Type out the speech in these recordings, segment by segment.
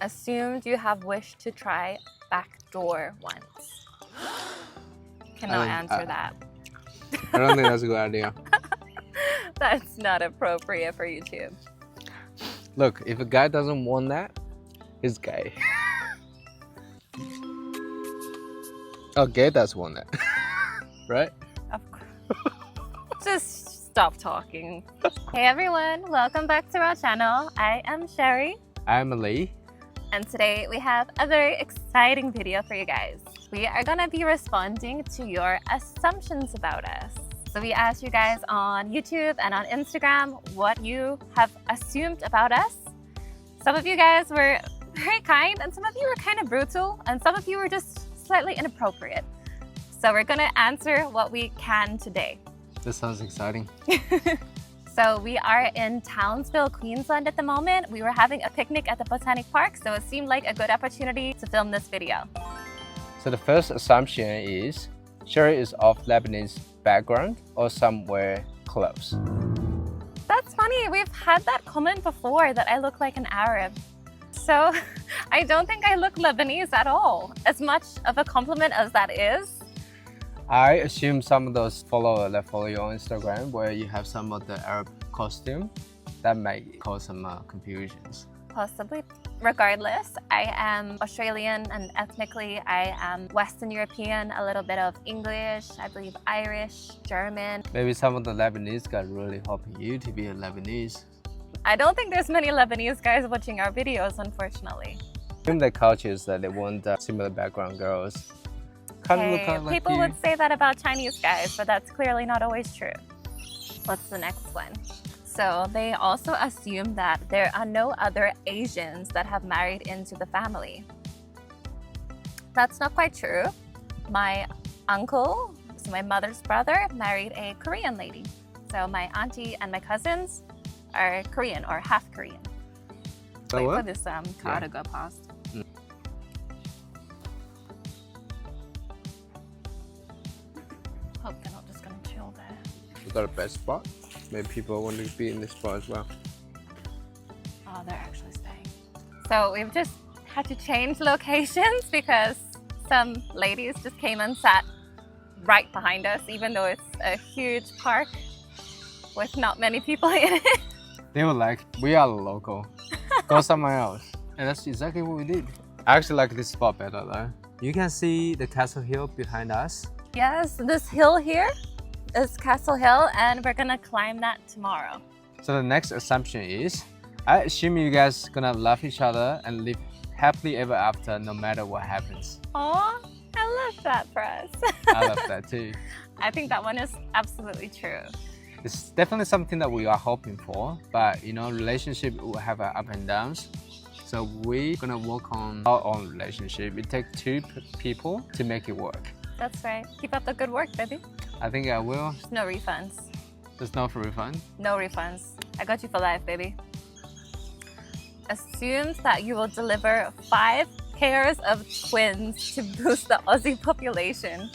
Assumed you have wished to try backdoor once. Cannot answer that. I don't think that's a good idea. That's not appropriate for YouTube. Look, if a guy doesn't want that, he's gay. Oh, gay does want that. Right? Of course. Just stop talking. Hey everyone, welcome back to our channel. I am Sheri. I'm Lee. And today we have a very exciting video for you guys. We are gonna be responding to your assumptions about us. So we asked you guys on YouTube and on Instagram what you have assumed about us. Some of you guys were very kind and some of you were kind of brutal and some of you were just slightly inappropriate. So we're gonna answer what we can today. This sounds exciting. So we are in Townsville, Queensland at the moment. We were having a picnic at the Botanic Park, so it seemed like a good opportunity to film this video. So the first assumption is Sheri is of Lebanese background or somewhere close. That's funny, we've had that comment before that I look like an Arab. So I don't think I look Lebanese at all. As much of a compliment as that is. I assume some of those followers that follow you on Instagram where you have some of the Arab costume, that might cause some confusions. Possibly. Regardless, I am Australian and ethnically I am Western European, a little bit of English, I believe Irish, German. Maybe some of the Lebanese guys really hoping you to be a Lebanese. I don't think there's many Lebanese guys watching our videos, unfortunately. In their cultures that they want similar background girls. Kind of look like people you. would say that about Chinese guys, but that's clearly not always true. What's the next one? So they also assume that there are no other Asians that have married into the family. That's not quite true. My uncle, so my mother's brother, married a Korean lady. So my auntie and my cousins are Korean or half Korean. So Wait what? for this car to go past. Hope they're not just gonna chill there. We got a best spot. Maybe people want to be in this spot as well. Oh, they're actually staying. So we've just had to change locations because some ladies just came and sat right behind us, even though it's a huge park with not many people in it. They were like, we are local. Go somewhere else. And that's exactly what we did. I actually like this spot better though. You can see the Castle Hill behind us. Yes, this hill here is Castle Hill and we're gonna climb that tomorrow. So the next assumption is, I assume you guys gonna love each other and live happily ever after no matter what happens. Aw, I love that for us. I love that too. I think that one is absolutely true. It's definitely something that we are hoping for, but you know, relationship will have up and downs. So we're gonna work on our own relationship. It takes two people to make it work. That's right. Keep up the good work, baby. I think I will. There's no refunds. There's no refund. No refunds. I got you for life, baby. Assumes that you will deliver 5 pairs of twins to boost the Aussie population.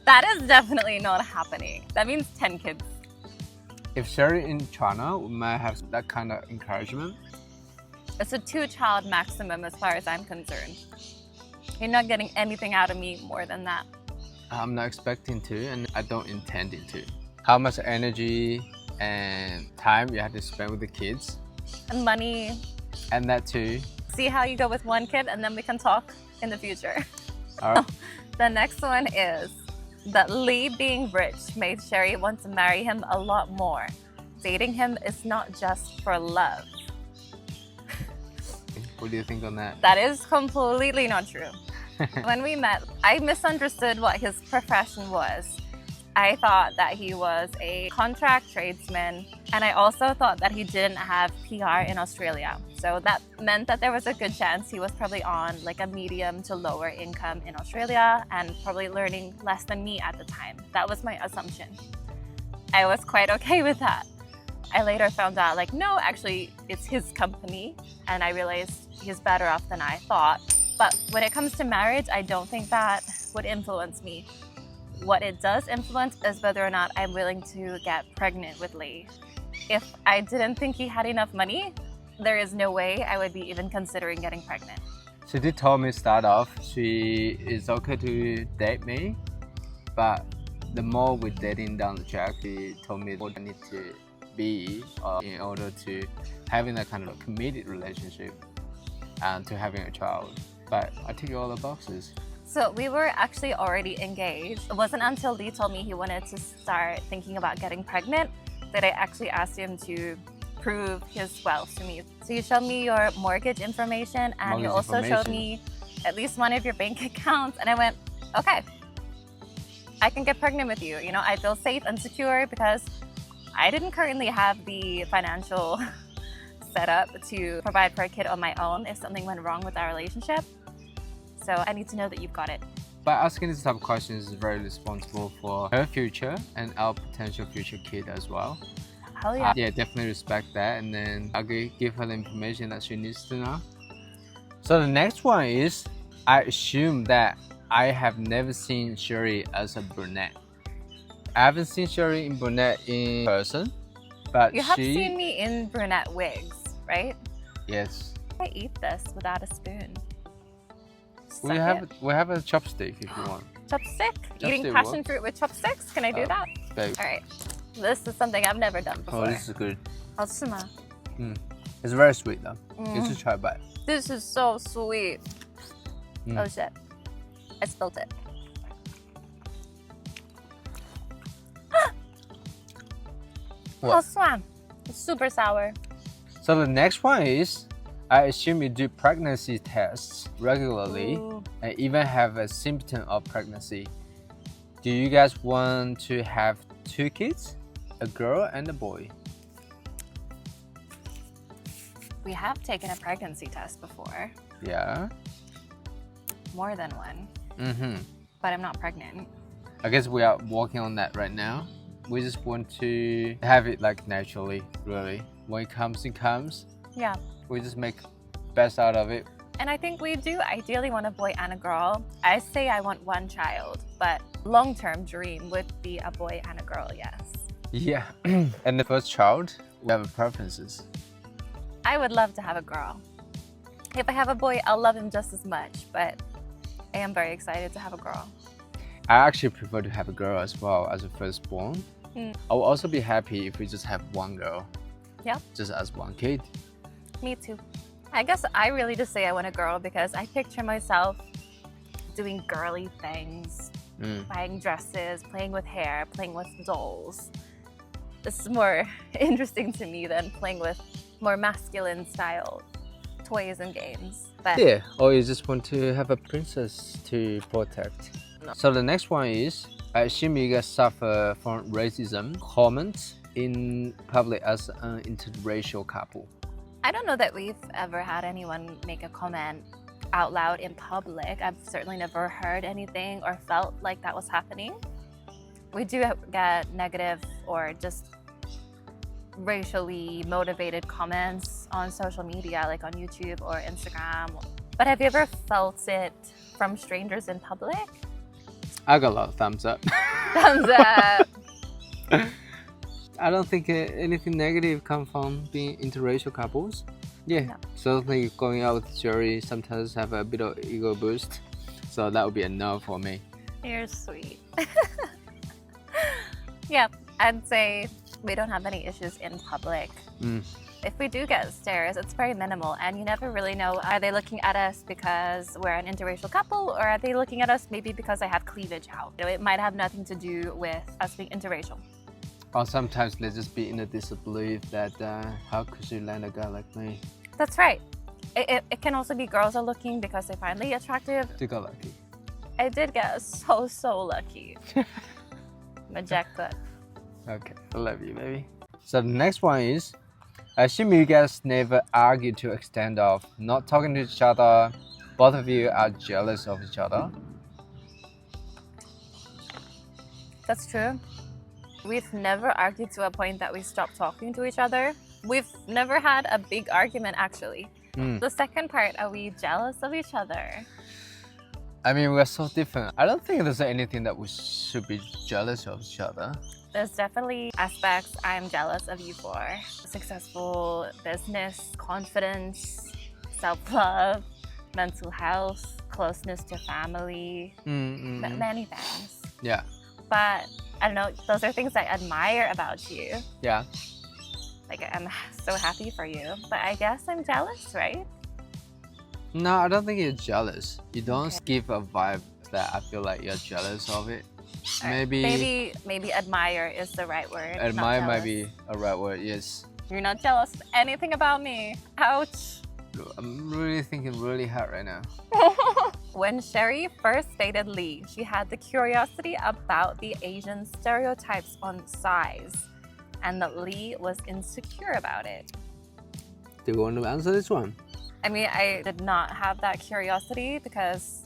That is definitely not happening. That means 10 kids. If Sheri in China, we might have that kind of encouragement. It's a 2-child maximum as far as I'm concerned. You're not getting anything out of me more than that. I'm not expecting to, and I don't intend it to. How much energy and time you have to spend with the kids. And money. And that too. See how you go with one kid and then we can talk in the future. All right. The next one is that Lee being rich made Sheri want to marry him a lot more. Dating him is not just for love. What do you think on that? That is completely not true. When we met, I misunderstood what his profession was. I thought that he was a contract tradesman, and I also thought that he didn't have PR in Australia. So that meant that there was a good chance he was probably on like a medium to lower income in Australia and probably learning less than me at the time. That was my assumption. I was quite okay with that. I later found out like, no, actually it's his company, and I realized he's better off than I thought. But when it comes to marriage, I don't think that would influence me. What it does influence is whether or not I'm willing to get pregnant with Lee. If I didn't think he had enough money, there is no way I would be even considering getting pregnant. She did told me start off she is okay to date me, but the more we're dating down the track, she told me what I need to be in order to having that kind of committed relationship and to having a child. But I tick all the boxes. So we were actually already engaged. It wasn't until Lee told me he wanted to start thinking about getting pregnant that I actually asked him to prove his wealth to me. So you showed me your mortgage information and you also showed me at least one of your bank accounts, and I went, okay, I can get pregnant with you. You know, I feel safe and secure because I didn't currently have the financial setup to provide for a kid on my own if something went wrong with our relationship. So I need to know that you've got it. By asking this type of questions is very responsible for her future and our potential future kid as well. Hell yeah. Yeah, definitely respect that, and then I'll give her the information that she needs to know. So the next one is, I assume that I have never seen Sheri as a brunette. I haven't seen Sheri in brunette in person, but You have seen me in brunette wigs, right? Yes. I eat this without a spoon. We have a chopstick if you want. Chopstick? Eating Chopstick passion works. fruit with chopsticks? Can I do that? Babe. All right. This is something I've never done before. Oh, this is good. 好吃吗? It's very sweet though. You should try a bite. This is so sweet. Oh shit. I spilled it. What? 好酸. It's super sour. So the next one is, I assume you do pregnancy tests regularly Ooh. and even have a symptom of pregnancy. Do you guys want to have 2 kids? A girl and a boy? We have taken a pregnancy test before. Yeah. More than one. But I'm not pregnant. I guess we are working on that right now. We just want to have it like naturally, really. When it comes, it comes. Yeah. We just make best out of it. And I think we do ideally want a boy and a girl. I say I want 1 child, but long-term dream would be a boy and a girl, yes. Yeah. And the first child, we have preferences. I would love to have a girl. If I have a boy, I'll love him just as much, but I am very excited to have a girl. I actually prefer to have a girl as well as a firstborn. I will also be happy if we just have 1 girl. Yeah. Just as 1 kid. Me too. I guess I really just say I want a girl because I picture myself doing girly things, buying dresses, playing with hair, playing with dolls. This is more interesting to me than playing with more masculine style toys and games. But Yeah, or you just want to have a princess to protect. No. So the next one is, I assume you guys suffer from racism comments in public as an interracial couple. I don't know that we've ever had anyone make a comment out loud in public. I've certainly never heard anything or felt like that was happening. We do get negative or just racially motivated comments on social media, like on YouTube or Instagram. But have you ever felt it from strangers in public? I got a lot of thumbs up. Thumbs up. I don't think anything negative comes from being interracial couples. Yeah, No. certainly going out with Sheri sometimes have a bit of ego boost. So that would be a no for me. You're sweet. Yeah, I'd say we don't have any issues in public. If we do get stares, it's very minimal, and you never really know, are they looking at us because we're an interracial couple, or are they looking at us maybe because I have cleavage out? You know, it might have nothing to do with us being interracial. Or sometimes they just be in a disbelief that how could you land a guy like me? That's right. It can also be girls are looking because they find Lee attractive. You got lucky. I did get so lucky. I'm a jackpot. Okay, I love you, baby. So the next one is, I assume you guys never argue to extent of not talking to each other. Both of you are jealous of each other. That's true. We've never argued to a point that we stopped talking to each other. We've never had a big argument, actually. The second part, are we jealous of each other? I mean, we're so different. I don't think there's anything that we should be jealous of each other. There's definitely aspects I'm jealous of you for. Successful business, confidence, self-love, mental health, closeness to family, many things. Yeah. But I don't know, those are things I admire about you. Yeah. Like, I'm so happy for you. But I guess I'm jealous, right? No, I don't think you're jealous. You don't give a vibe that I feel like you're jealous of it. Maybe admire is the right word. Admire might be a right word, yes. You're not jealous of anything about me. Ouch. I'm really thinking really hard right now. When Sheri first dated Lee, she had the curiosity about the Asian stereotypes on size, and that Lee was insecure about it. Do you want to answer this one? I mean, I did not have that curiosity because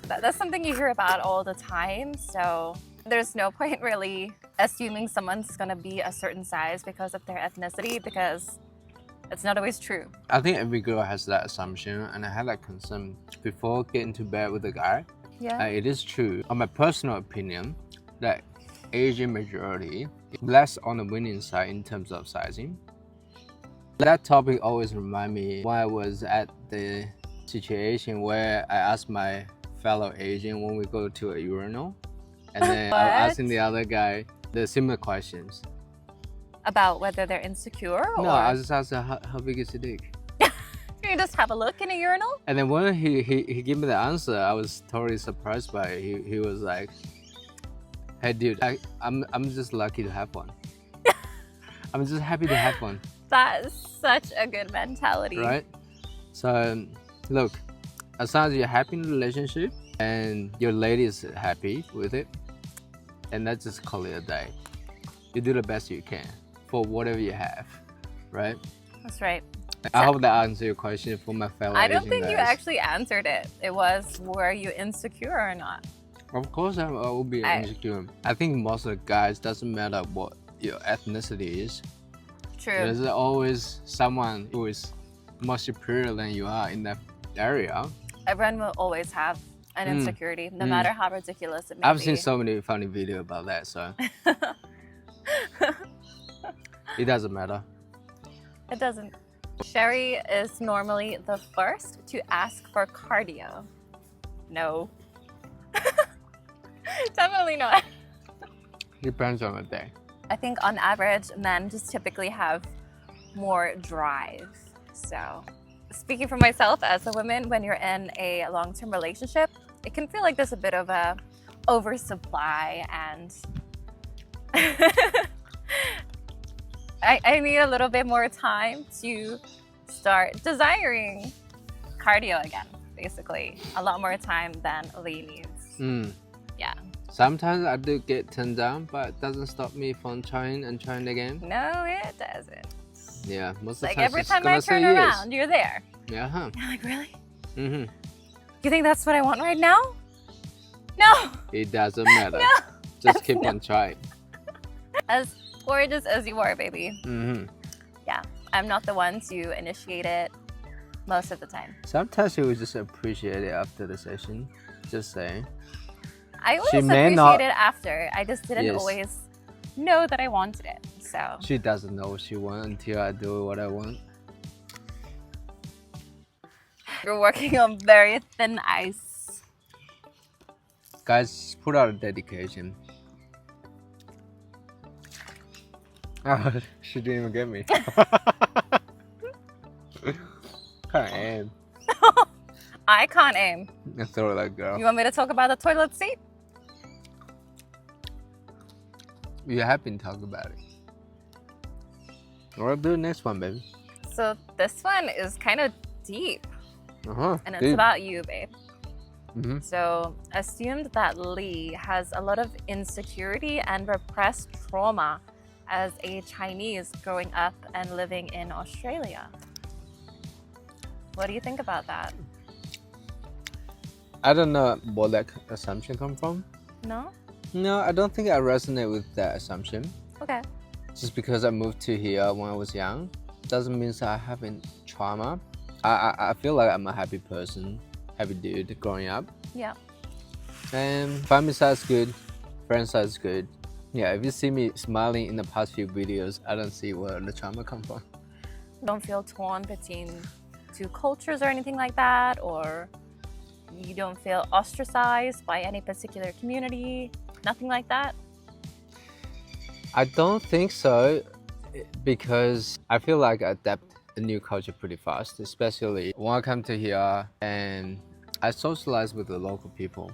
that's something you hear about all the time. So there's no point really assuming someone's gonna be a certain size because of their ethnicity, because it's not always true. I think every girl has that assumption, and I had that concern before getting to bed with a guy. Yeah. It is true, on my personal opinion, that Asian majority is less on the winning side in terms of sizing. That topic always reminds me when I was at the situation where I asked my fellow Asian when we go to a urinal, and then I was asking the other guy the similar questions. About whether they're insecure or... No, I just asked how big is your dick? You just have a look in a urinal? And then when he gave me the answer, I was totally surprised by it. He was like, hey dude, I'm just lucky to have one. I'm just happy to have one. That's such a good mentality. Right? So, look, as long as you're happy in the relationship and your lady is happy with it, and let's just call it a day. You do the best you can for whatever you have, right? That's right. I hope that answers your question for my fellow I don't Asian think guys. you actually answered it. It was, were you insecure or not? Of course I will be insecure. I think most of the guys, doesn't matter what your ethnicity is. True. There's always someone who is more superior than you are in that area. Everyone will always have an insecurity, no matter how ridiculous it may be. I've seen so many funny videos about that, so it doesn't matter. It doesn't. Sheri is normally the first to ask for cardio. No. Definitely not. Depends on the day. I think on average, men just typically have more drive. So, speaking for myself as a woman, when you're in a long-term relationship, it can feel like there's a bit of a oversupply, and I need a little bit more time to start desiring cardio again, basically. A lot more time than Lee needs. Yeah. Sometimes I do get turned down, but it doesn't stop me from trying and trying again. No, it doesn't. Yeah, most of the Like time every time I turn around, you're there. Yeah, huh? You're like, really? Mm-hmm. You think that's what I want right now? No. It doesn't matter. No. Just keep on trying. As gorgeous as you are, baby. Mm-hmm. Yeah, I'm not the one to initiate it most of the time. Sometimes you will just appreciate it after the session. Just saying. I always She may appreciate not- it after. I just didn't Yes. always know that I wanted it. So She doesn't know what she wants until I do what I want. you're working on very thin ice. Guys, put out a dedication. Oh, she didn't even get me. Can't aim. I can't aim. I throw it like girl. You want me to talk about the toilet seat? You have been talking about it. We'll do the next one, baby. So this one is kind of deep, Uh-huh. and it's about you, babe. Mm-hmm. So assumed that Lee has a lot of insecurity and repressed trauma as a Chinese growing up and living in Australia. What do you think about that? I don't know where that assumption come from. No? No, I don't think I resonate with that assumption. Okay. Just because I moved to here when I was young doesn't mean that I haven't trauma. I feel like I'm a happy person happy dude growing up. Yeah. And family side's good, friend side's good. Yeah, if you see me smiling in the past few videos, I don't see where the trauma come from. Don't feel torn between two cultures or anything like that, or you don't feel ostracized by any particular community, nothing like that? I don't think so, because I feel like I adapt a new culture pretty fast, especially when I come to here and I socialize with the local people.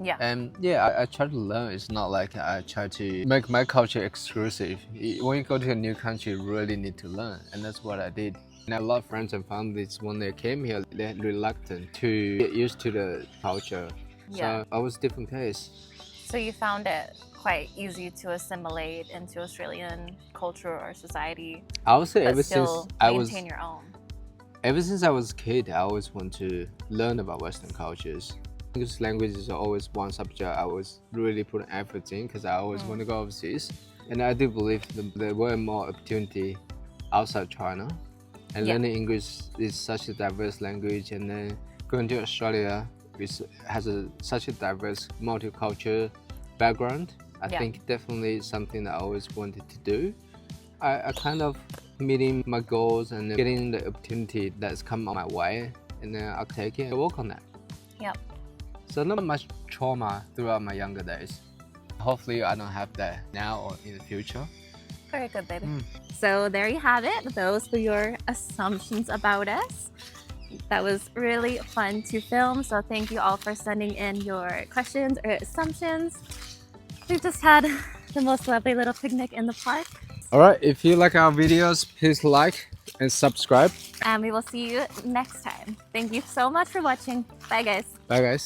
Yeah. And yeah, I try to learn. It's not like I try to make my culture exclusive. When you go to a new country, you really need to learn, and that's what I did. And a lot of friends and families, when they came here, they're reluctant to get used to the culture. Yeah. So I was different case. So you found it quite easy to assimilate into Australian culture or society, I would say but ever still since I was a kid, I always want to learn about Western cultures. English language is always one subject I was really putting effort in, because I always want to go overseas. And I do believe there were more opportunity outside China. And learning English is such a diverse language, and then going to Australia has such a diverse multicultural background. I think definitely something that I always wanted to do. I kind of meeting my goals and getting the opportunity that's come on my way, and then I'll take it and work on that. Yep. So not much trauma throughout my younger days. Hopefully I don't have that now or in the future. Very good, baby. So there you have it. Those were your assumptions about us. That was really fun to film. So thank you all for sending in your questions or assumptions. We just had the most lovely little picnic in the park. Alright, if you like our videos, please like and subscribe. And we will see you next time. Thank you so much for watching. Bye, guys. Bye guys.